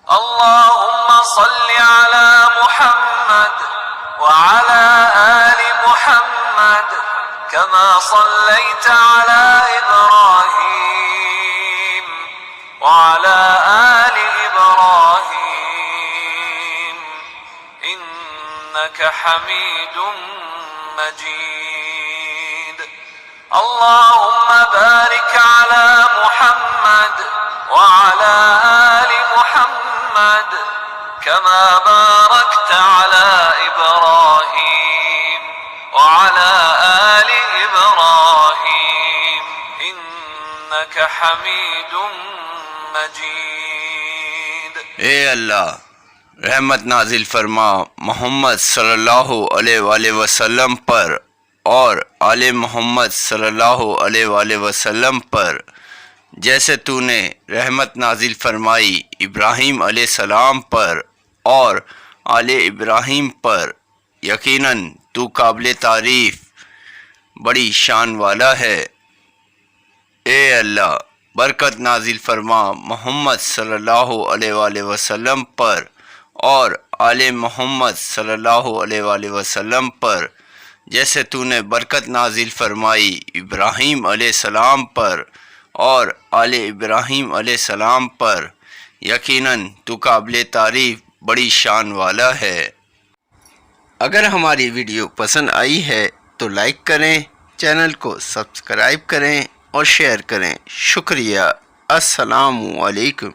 अल्लाहुम्मा सल्लि अला मुहम्मद व अला आलि मुहम्मद कमा सल्लैता अला इब्राहीम व अला आलि इब्राहीम इन्नका हमीदुम मजीद। अल्लाहुम्मा बारिक अला मुहम्मद व अला आलि मुहम्मद कमा बारकता अला इब्राहीम व अला आलि इब्राहीम इन्नका हमीदुम मजीद। ए अल्लाह, रहमत नाजिल फरमा मोहम्मद सल्लल्लाहु अलैहि वसल्लम पर और आले मोहम्मद सल्लल्लाहु अलैहि वसल्लम पर, जैसे तूने रहमत नाजिल फरमाई इब्राहीम अलैहिस्सलाम पर और आले इब्राहीम पर। यकीनन तू काबिल तारीफ़ बड़ी शान वाला है। ए अल्लाह, बरकत नाजिल फरमा मोहम्मद सल्लल्लाहु अलैहि वसल्लम पर और आले मोहम्मद सल्लल्लाहु अलैहि वसल्लम पर, जैसे तूने बरकत नाजिल फरमाई इब्राहीम अलैहिस्सलाम पर और आले इब्राहीम अलैहिस्सलाम पर। यकीनन तू काबिल तारीफ़ बड़ी शान वाला है। अगर हमारी वीडियो पसंद आई है तो लाइक करें, चैनल को सब्सक्राइब करें और शेयर करें। शुक्रिया। अस्सलामु अलैकुम।